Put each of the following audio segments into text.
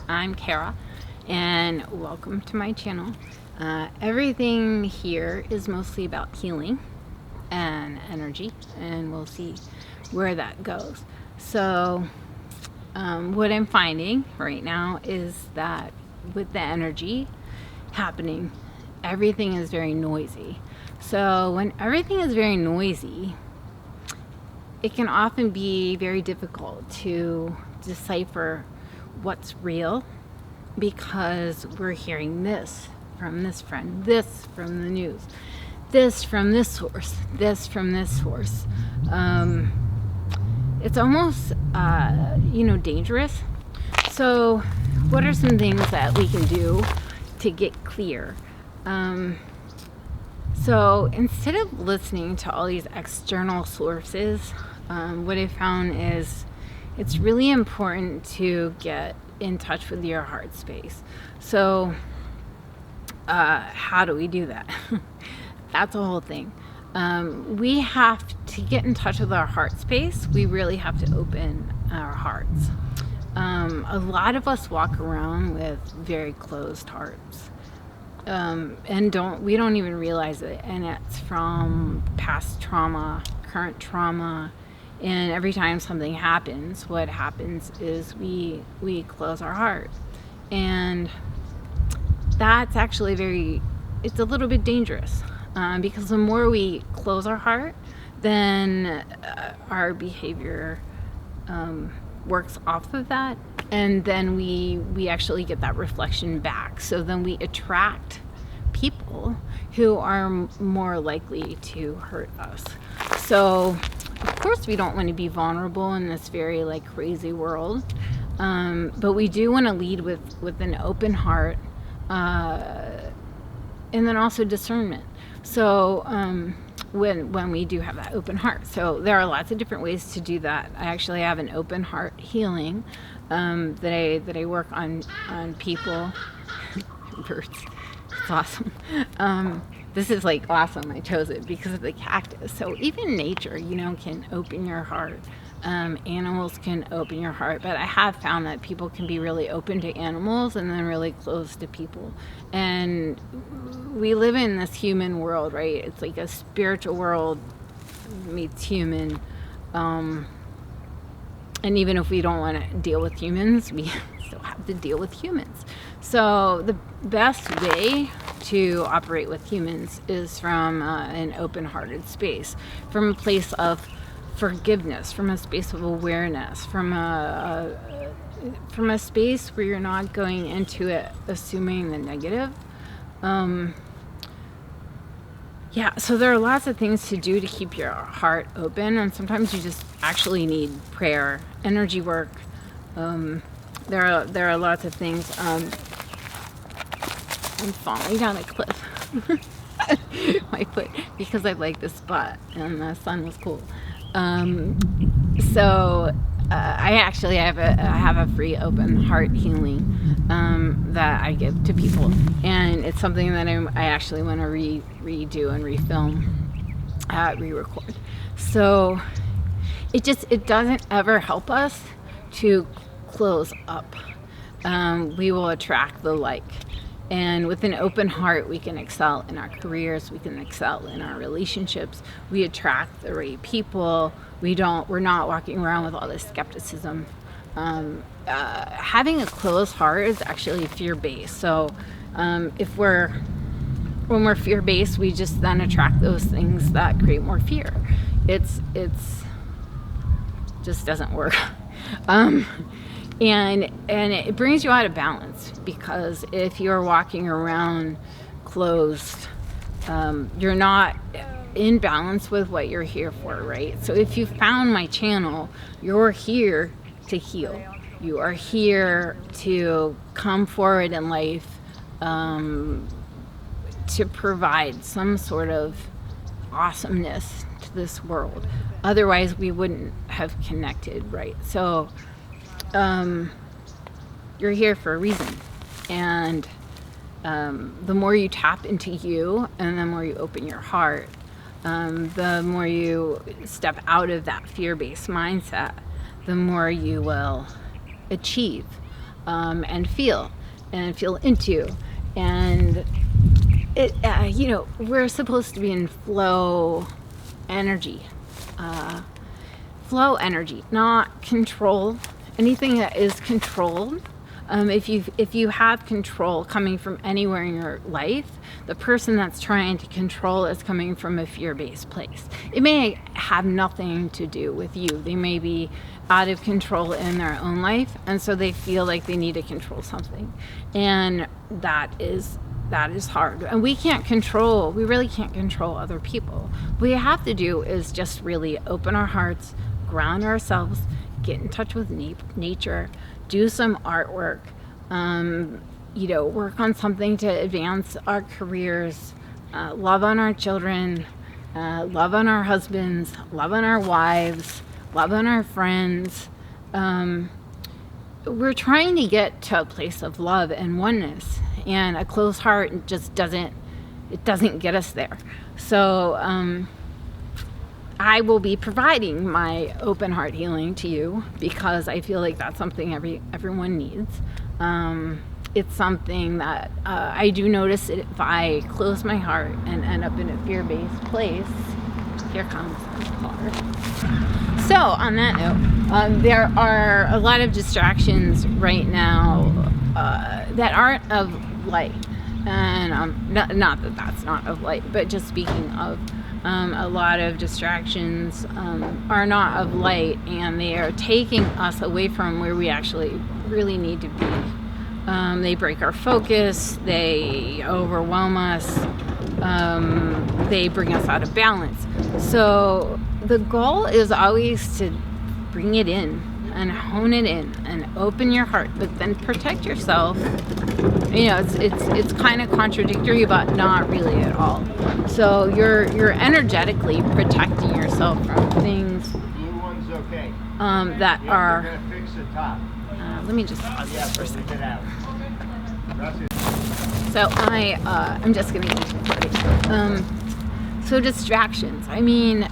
I'm Cara, and welcome to my channel. Everything here is mostly about healing and energy, and we'll see where that goes. So what I'm finding right now is that with the energy happening, everything is very noisy. So when everything is very noisy, it can often be very difficult to decipher what's real, because we're hearing this from this friend, this from the news, this from this source, this from this source. It's almost dangerous. So what are some things that we can do to get clear? So instead of listening to all these external sources, what I found is it's really important to get in touch with your heart space. So how do we do that? That's a whole thing. We have to get in touch with our heart space. We really have to open our hearts. A lot of us walk around with very closed hearts. And we don't even realize it, and it's from past trauma, current trauma, and every time something happens, what happens is we close our heart, and that's actually it's a little bit dangerous, because the more we close our heart, then our behavior works off of that, and then we actually get that reflection back. So then we attract people who are more likely to hurt us. So of course we don't want to be vulnerable in this very crazy world, but we do want to lead with an open heart, and then also discernment. So when we do have that open heart, so there are lots of different ways to do that. I actually have an open heart healing that I work on people. Birds. It's awesome. This is awesome. I chose it because of the cactus. So even nature, can open your heart. Animals can open your heart, but I have found that people can be really open to animals and then really closed to people. And we live in this human world, right? It's like a spiritual world meets human. And even if we don't want to deal with humans, we still have to deal with humans. So the best way to operate with humans is from an open-hearted space, from a place of forgiveness, from a space of awareness, from a space where you're not going into it assuming the negative. So there are lots of things to do to keep your heart open, and sometimes you just actually need prayer, energy work. There are lots of things. I'm falling down a cliff. My foot, because I like this spot and the sun was cool. I have a free open heart healing that I give to people, and it's something that I actually want to redo and refilm, re-record. So it doesn't ever help us to close up. We will attract the like. And with an open heart, we can excel in our careers. We can excel in our relationships. We attract the right people. We're not walking around with all this skepticism. Having a closed heart is actually fear-based. So when we're fear-based, we just then attract those things that create more fear. It's just doesn't work. And it brings you out of balance, because if you're walking around closed, you're not in balance with what you're here for, right? So if you found my channel, you're here to heal. You are here to come forward in life, to provide some sort of awesomeness to this world. Otherwise, we wouldn't have connected, right? So you're here for a reason, and the more you tap into you, and the more you open your heart, the more you step out of that fear-based mindset, the more you will achieve. and feel into. And it, we're supposed to be in flow energy, not control. Anything that is controlled, if you have control coming from anywhere in your life, the person that's trying to control is coming from a fear-based place. It may have nothing to do with you. They may be out of control in their own life, and so they feel like they need to control something, and that is hard. And we really can't control other people. What we have to do is just really open our hearts, ground ourselves, get in touch with nature, do some artwork, work on something to advance our careers, love on our children, love on our husbands, love on our wives, love on our friends. We're trying to get to a place of love and oneness, and a closed heart just doesn't get us there. So I will be providing my open heart healing to you because I feel like that's something everyone needs. It's something that I do notice if I close my heart and end up in a fear-based place. Here comes the car. So on that note, there are a lot of distractions right now that aren't of light. And not that that's not of light, but just speaking of a lot of distractions are not of light, and they are taking us away from where we actually really need to be. They break our focus, they overwhelm us, they bring us out of balance. So the goal is always to bring it in and hone it in and open your heart, but then protect yourself. It's kind of contradictory, but not really at all. So you're energetically protecting yourself from things that are. Let me just pause this for a second. So I'm just going to keep recording. So distractions. I mean,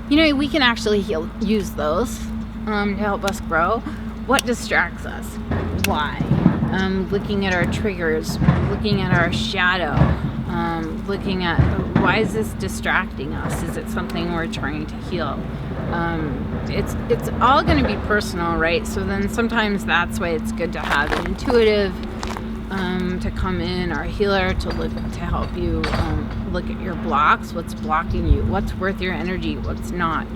we can actually use those to help us grow. What distracts us? Why? Looking at our triggers, looking at our shadow, looking at why is this distracting us? Is it something we're trying to heal? It's all going to be personal, right? So then sometimes that's why it's good to have an intuitive to come in, or a healer to help you look at your blocks, what's blocking you, what's worth your energy, what's not.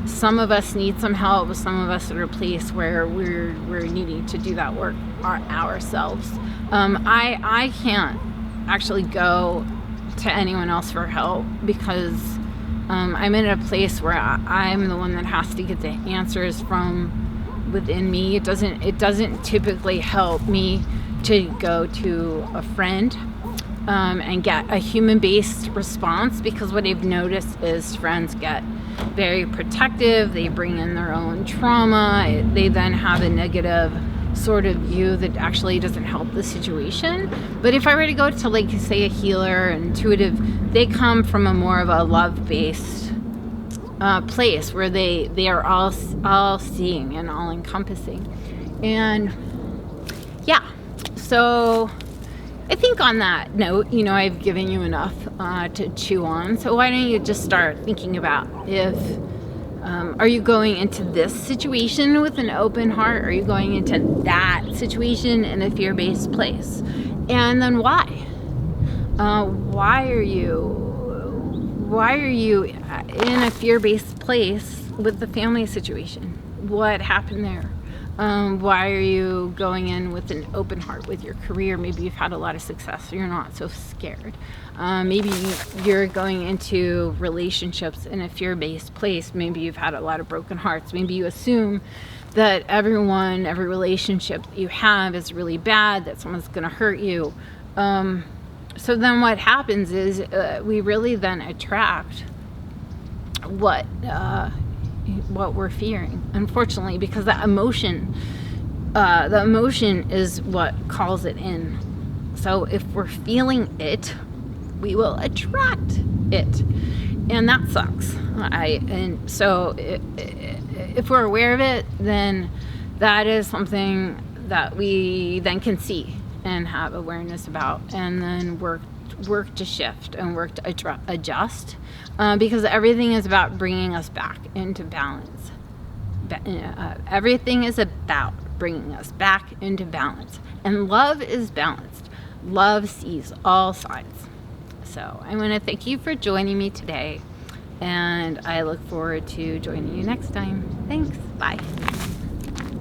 Some of us need some help, some of us are at a place where we're needing to do that work ourselves. I can't actually go to anyone else for help because I'm in a place where I'm the one that has to get the answers from within me. It doesn't typically help me to go to a friend and get a human-based response, because what I've noticed is friends get very protective. They bring in their own trauma. They then have a negative sort of view that actually doesn't help the situation. But if I were to go to, like, say, a healer, intuitive, they come from a more of a love-based place where they are all seeing and all encompassing. And yeah, so I think on that note, I've given you enough to chew on. So why don't you just start thinking about are you going into this situation with an open heart? Are you going into that situation in a fear-based place? And then why? Why are you in a fear-based place with the family situation? What happened there? Why are you going in with an open heart with your career? Maybe you've had a lot of success, so you're not so scared. Maybe you're going into relationships in a fear-based place. Maybe you've had a lot of broken hearts. Maybe you assume that every relationship that you have is really bad, that someone's going to hurt you. So then what happens is we really then attract what we're fearing, unfortunately, because the emotion is what calls it in. So if we're feeling it, we will attract it, and that sucks. So if we're aware of it, then that is something that we then can see and have awareness about, and then work to shift and work to adjust, because everything is about bringing us back into balance. Everything is about bringing us back into balance, and love is balanced. Love sees all sides. So I want to thank you for joining me today, and I look forward to joining you next time. Thanks. Bye.